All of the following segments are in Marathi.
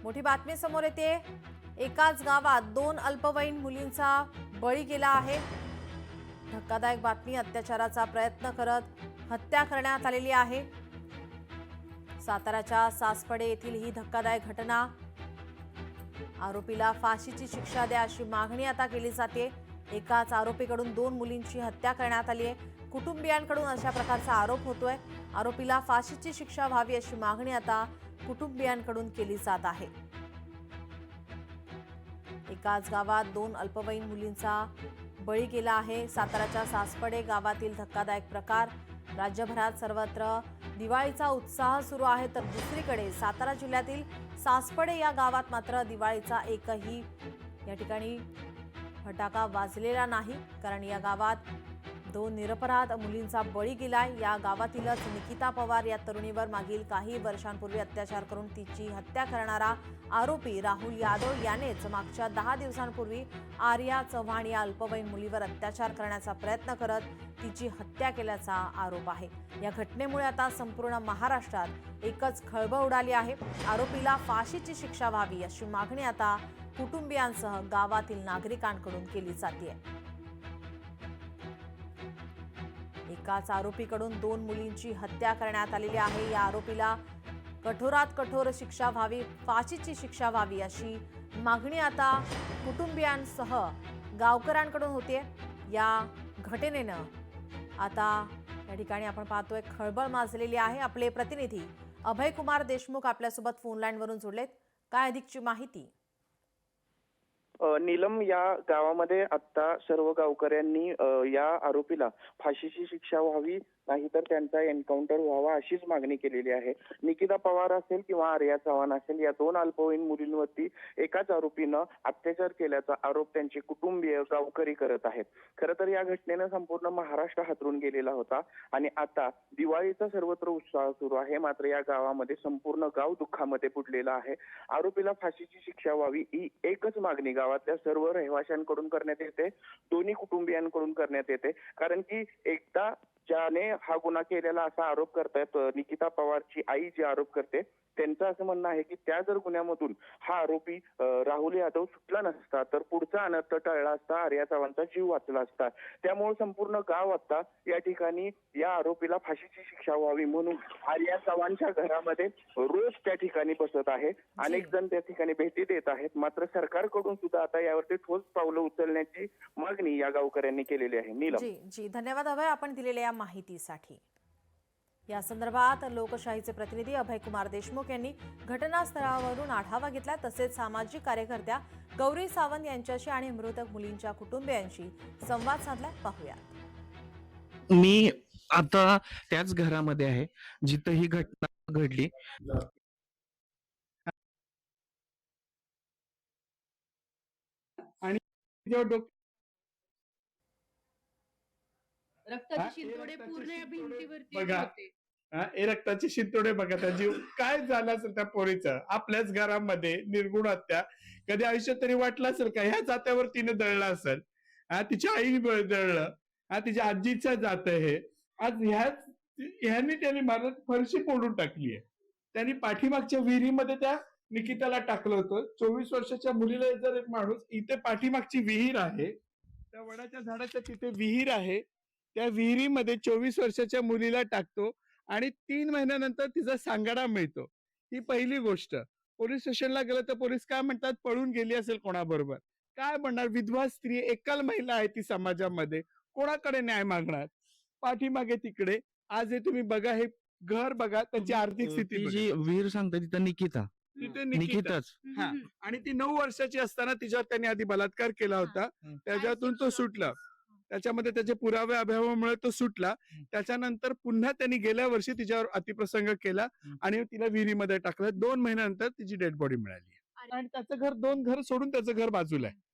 मोठी बातमी समोर येते। एकाच गावात 2 अल्पवयीन मुलींचा बळी गेला आहे। धक्कादायक बातमी। अत्याचाराचा प्रयत्न करत हत्या करण्यात आलेली आहे। साताराच्या सासपडे येथील ही धक्कादायक घटना। आरोपीला फाशीची शिक्षा द्या अशी मागणी आता केली जाते। एकाच आरोपीकडून 2 मुलींची हत्या करण्यात आली आहे। कुटुंबियांकडून अशा प्रकारचा आरोप होतोय। आरोपीला फाशीची शिक्षा व्हावी अशी मागणी आता कुटुंबियांकडून केली जात आहे। एकाच गावात 2 अल्पवयीन मुलींचा बळी गेला आहे। साताराच्या सासपडे गावातील धक्कादायक प्रकार। राज्यभरात सर्वत्र दिवाळीचा उत्साह सुरू आहे, तर दुसरीकडे सातारा जिल्ह्यातील सासपडे या गावात मात्र दिवाळीचा एकही या ठिकाणी फटाका वाजलेला नाही, कारण या गावात 2 निरपराध मुलींचा बळी गेलाय। या गावातीलच निकिता पवार या तरुणीवर मागील काही वर्षांपूर्वी अत्याचार करून तिची हत्या करणारा आरोपी राहुल यादव यानेच मागच्या 10 दिवसांपूर्वी आर्या चव्हाण या अल्पवयीन मुलीवर अत्याचार करण्याचा प्रयत्न करत तिची हत्या केल्याचा आरोप आहे। या घटनेमुळे आता संपूर्ण महाराष्ट्रात एकच खळबळ उडाली आहे। आरोपीला फाशीची शिक्षा व्हावी अशी मागणी आता कुटुंबियांसह गावातील नागरिकांकडून केली जाते। एकाच आरोपीकडून 2 मुलींची हत्या करण्यात आलेली आहे। या आरोपीला कठोरात कठोर शिक्षा व्हावी, फाशीची शिक्षा व्हावी अशी मागणी आता कुटुंबियांसह गावकऱ्यांकडून होते। या घटनेनं आता या ठिकाणी आपण पाहतोय खळबळ माजलेली आहे। आपले प्रतिनिधी अभय कुमार देशमुख आपल्यासोबत फोन लाईनवरून जोडलेत। काय अधिकची माहिती? नीलम, या गावामध्ये आता सर्व गावकऱ्यांनी या आरोपीला फाशीची शिक्षा व्हावी, नाहीतर त्यांचा एन्काउंटर व्हावा अशीच मागणी केलेली आहे। निकिता पवार असेल किंवा आर्या चव्हाण असेल, या 2 अल्पवयीन मुलींवरती एकाच आरोपीनं अत्याचार केल्याचा आरोप त्यांचे कुटुंबीय गावकरी करत आहेत। खरं तर या घटनेनं संपूर्ण महाराष्ट्र हादरून गेलेला होता आणि आता दिवाळीचा सर्वत्र उत्साह सुरू आहे। मात्र या गावामध्ये संपूर्ण गाव दुःखामध्ये बुडलेलं आहे। आरोपीला फाशीची शिक्षा व्हावी ही एकच मागणी गावातल्या सर्व रहिवाशांकडून करण्यात येते, दोन्ही कुटुंबियांकडून करण्यात येते। कारण की एकदा ज्याने हा गुन्हा केलेला असा आरोप करतायत निकिता पवारची आई जे आरोप करते, त्यांचं असं म्हणणं आहे की त्या जर गुन्ह्यामधून हा आरोपी राहुल यादव सुटला नसता तर पुढचा अनर्थ टळला असता, आर्या चव्हाणचा जीव वाचला असता। त्यामुळे संपूर्ण गाव आता या ठिकाणी या आरोपीला फाशीची शिक्षा व्हावी म्हणून आर्या चव्हाणच्या घरामध्ये रोज त्या ठिकाणी बसत आहे। अनेक जण त्या ठिकाणी भेटी देत आहेत। मात्र सरकारकडून सुद्धा आता यावरती ठोस पावलं उचलण्याची मागणी या गावकऱ्यांनी केलेली आहे। नीलम जी धन्यवाद अभय, आपण दिलेल्या या माहितीसाठी। या संदर्भात लोकशाहीचे प्रतिनिधी अभय कुमार देशमुख यांनी घटनास्थळावरून आढावा घेतला। तसेच सामाजिक कार्यकर्त्या गौरी सावंत यांच्याशी आणि मृतक मुलींच्या कुटुंबियांशी संवाद साधला। पाहूया। मी आता त्याच घरामध्ये आहे जिथं ही घटना घडली। आणि रक्ताचे शिंतोडे पूर्ण या भिंतीवरती बघा, होते. हे रक्ताचे शिंतोडे बघा, त्या जीव काय झालं असेल त्या पोरीचं आपल्याच घरामध्ये निर्गुण हत्या। कधी आयुष्यात तरी वाटलं असेल का ह्या जात्यावर तिने दळलं असेल? तिच्या आई दळलं, तिच्या आजीचं जात हे आज ह्यांनी त्यांनी मला फरशी फोडून टाकली आहे। त्यांनी पाठीमागच्या विहिरीमध्ये त्या निकिताला टाकलं होतं। 24 वर्षाच्या मुलीला जर एक माणूस, इथे पाठीमागची विहीर आहे, त्या वडाच्या झाडाच्या तिथे विहीर आहे, त्या विहिरीमध्ये 24 वर्षाच्या मुलीला टाकतो आणि 3 महिन्यानंतर तिचा सांगाडा मिळतो। ही पहिली गोष्ट। पोलीस स्टेशनला गेलं तर पोलीस काय म्हणतात, पळून गेली असेल कोणाबरोबर। काय म्हणणार, विधवा स्त्री, एकल महिला आहे ती समाजामध्ये, कोणाकडे न्याय मागणार? पाठीमागे तिकडे आज हे तुम्ही बघा, हे घर बघा, त्याची आर्थिक स्थिती बघा। जी विहीर सांगते तिथं निकिता, तिथे निकिताच। हा, आणि ती 9 वर्षाची असताना तिच्यावर त्यांनी आधी बलात्कार केला होता, त्याच्यातून तो सुटला। त्याच्यामध्ये त्याचे पुरावे अभावामुळे तो सुटला। त्याच्यानंतर पुन्हा त्यांनी गेल्या वर्षी तिच्यावर अतिप्रसंग केला आणि तिला विहिरीमध्ये टाकलं। 2 महिन्यानंतर तिची डेड बॉडी मिळाली आणि त्याचं घर, 2 घर सोडून त्याचं घर बाजूला आहे।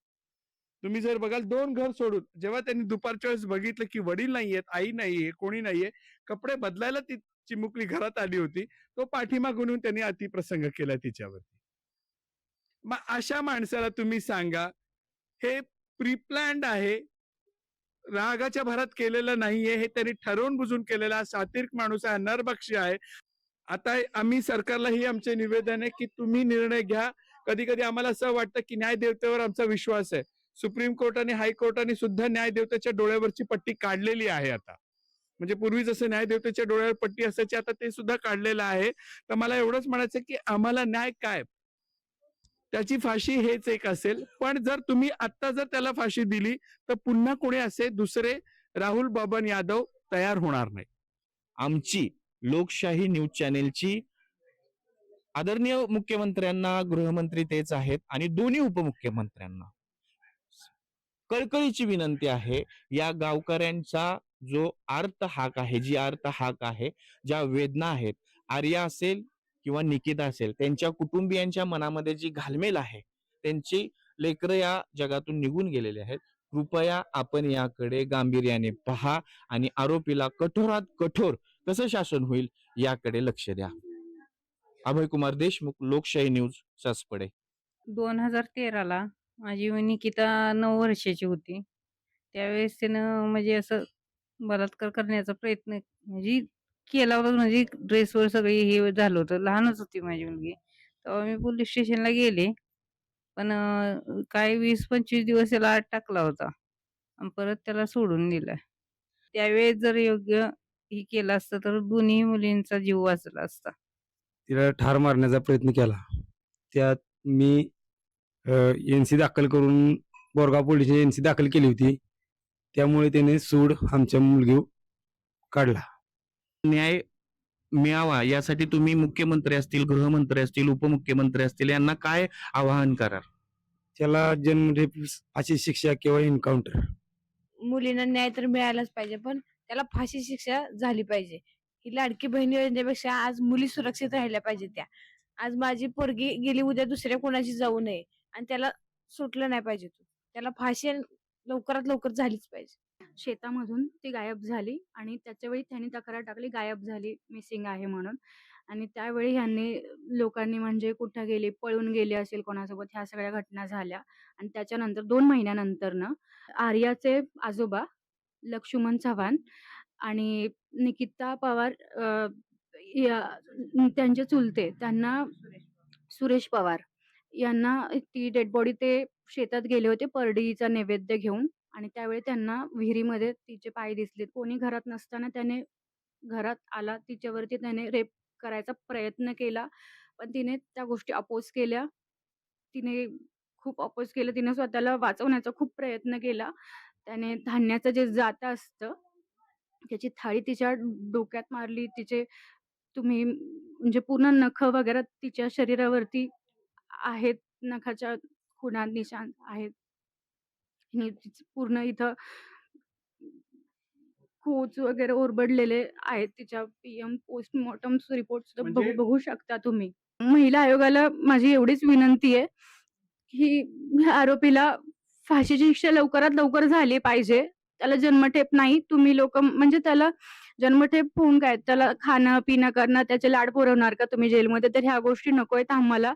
तुम्ही जर बघाल 2 घर सोडून, जेव्हा त्यांनी दुपारच्या वेळेस बघितलं की वडील नाहीयेत, आई नाहीये, कोणी नाहीये, कपडे बदलायला ती चिमुकली घरात आली होती, तो पाठीमागून येऊन त्यांनी अतिप्रसंग केला तिच्यावरती। मग अशा माणसाला तुम्ही सांगा, हे प्रीप्लॅन्ड आहे, रागाच्या भरात केलेलं नाहीये, हे त्यांनी ठरवून बुजून केलेला सात्विक माणूस आहे, नरभक्षी आहे। आता आम्ही सरकारलाही आमचे निवेदन आहे की तुम्ही निर्णय घ्या. कधी कधी आम्हाला असं वाटतं की न्यायदेवतेवर आमचा विश्वास आहे. सुप्रीम कोर्ट आणि हायकोर्टाने सुद्धा न्यायदेवतेच्या डोळ्यावरची पट्टी काढलेली आहे आता. म्हणजे पूर्वी जसं न्यायदेवतेच्या डोळ्यावर पट्टी असायची आता ते सुद्धा काढलेलं आहे. तर मला एवढंच म्हणायचं की आम्हाला न्याय काय, त्याची फाशी हेच एक असेल. पण जर तुम्ही आता जर त्याला फाशी दिली तर पुन्हा कोणी असे दुसरे राहुल बबन यादव तयार होणार नाही. आमची लोकशाही न्यूज चॅनेलची आदरणीय मुख्यमंत्र्यांना, गृहमंत्री तेच आहेत आणि दोन्ही उपमुख्यमंत्र्यांना कळकळीची विनंती आहे, या गावकऱ्यांचा जो आर्त हाक आहे, जी आर्त हाक आहे, ज्या वेदना आहेत, आर्या असेल किंवा निकिता असेल, त्यांच्या कुटुंबियांच्या मनामध्ये जी घालमेल आहे, त्यांची लेकरं या जगातून निघून गेलेले आहेत. कृपया आपण याकडे गांभीर्याने पहा आणि आरोपीला कठोरात कठोर कसं शासन होईल याकडे लक्ष द्या. अभय कुमार देशमुख, लोकशाही न्यूज, सासपडे. 2013ला माझी निकिता 9 वर्षाची होती. त्यावेळेस त्यानं म्हणजे असं बलात्कार करण्याचा प्रयत्न म्हणजे केला होता. म्हणजे ड्रेसवर सगळी हे झालं होतं. लहानच होती माझी मुलगी. तेव्हा मी पोलीस स्टेशनला गेले. पण काय 20-25 दिवस त्याला आत टाकला होता आणि परत त्याला सोडून दिलं. त्यावेळेस जर योग्य हे केलं असतं तर दोन्ही मुलींचा जीव वाचला असता. तिला ठार मारण्याचा प्रयत्न केला. त्यात मी एनसी दाखल करून बोरगाव पोलिसांनी एनसी दाखल केली होती. त्यामुळे त्याने सूड आमच्या मुलगी काढला. न्याय मिळावा यासाठी तुम्ही मुख्यमंत्री असतील, गृहमंत्री असतील, उपमुख्यमंत्री असतील, यांना काय आवाहन कराल? त्याला जन्मठेप अशी शिक्षा किंवा एन्काउंटर. मुलींना न्याय तर मिळालाच पाहिजे, पण त्याला फाशी शिक्षा झाली पाहिजे. ही लाडकी बहीण योजनेपेक्षा आज मुली सुरक्षित राहिल्या पाहिजे. त्या आज माझी पोरगी गेली, उद्या दुसऱ्या कोणाची जाऊ नये आणि त्याला सुटलं नाही पाहिजे. त्याला फाशी लवकरात लवकर झालीच पाहिजे. शेतामधून ती गायब झाली आणि त्याच्यावेळी त्यांनी तक्रार टाकली गायब झाली, मिसिंग आहे म्हणून. आणि त्यावेळी ह्यांनी लोकांनी म्हणजे कुठं गेली, पळून गेली असेल कोणासोबत, ह्या सगळ्या घटना झाल्या. आणि त्याच्यानंतर 2 महिन्यानंतरनं आर्याचे आजोबा लक्ष्मण चव्हाण आणि निकिता पवार त्यांचे चुलते त्यांना सुरेश पवार यांना ती डेड बॉडी ते शेतात गेले होते परडीचा नैवेद्य घेऊन. आणि त्यावेळी त्यांना विहिरीमध्ये तिचे पाय दिसले. कोणी घरात नसताना त्याने घरात आला, तिच्यावरती त्याने रेप करायचा प्रयत्न केला. पण तिने त्या गोष्टी अपोज केल्या. तिने खूप अपोज केलं. तिने स्वतःला वाचवण्याचा खूप प्रयत्न केला. त्याने धान्याचं जे जातं असतं त्याची थाळी तिच्या डोक्यात मारली. तिचे तुम्ही म्हणजे पूर्ण नखं वगैरे तिच्या शरीरावरती आहेत, नखाच्या खुणा निशाण आहेत. आणि पूर्ण इथं खोच वगैरे ओरबडलेले आहेत. तिच्या पीएम पोस्टमॉर्टम रिपोर्ट सुद्धा म्हणजे- बघू शकता तुम्ही. महिला आयोगाला माझी एवढीच विनंती आहे की ह्या आरोपीला फाशीची शिक्षा लवकरात लवकर झाली पाहिजे. त्याला जन्मठेप नाही, तुम्ही लोक म्हणजे त्याला जन्मठेप होऊन काय, त्याला खाणं पिणं करणं, त्याचे लाड पुरवणार का तुम्ही जेलमध्ये? तर ह्या गोष्टी नको आहेत आम्हाला.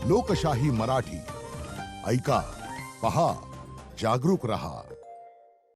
लोकशाही मराठी ऐका, पहा, जागरूक रहा.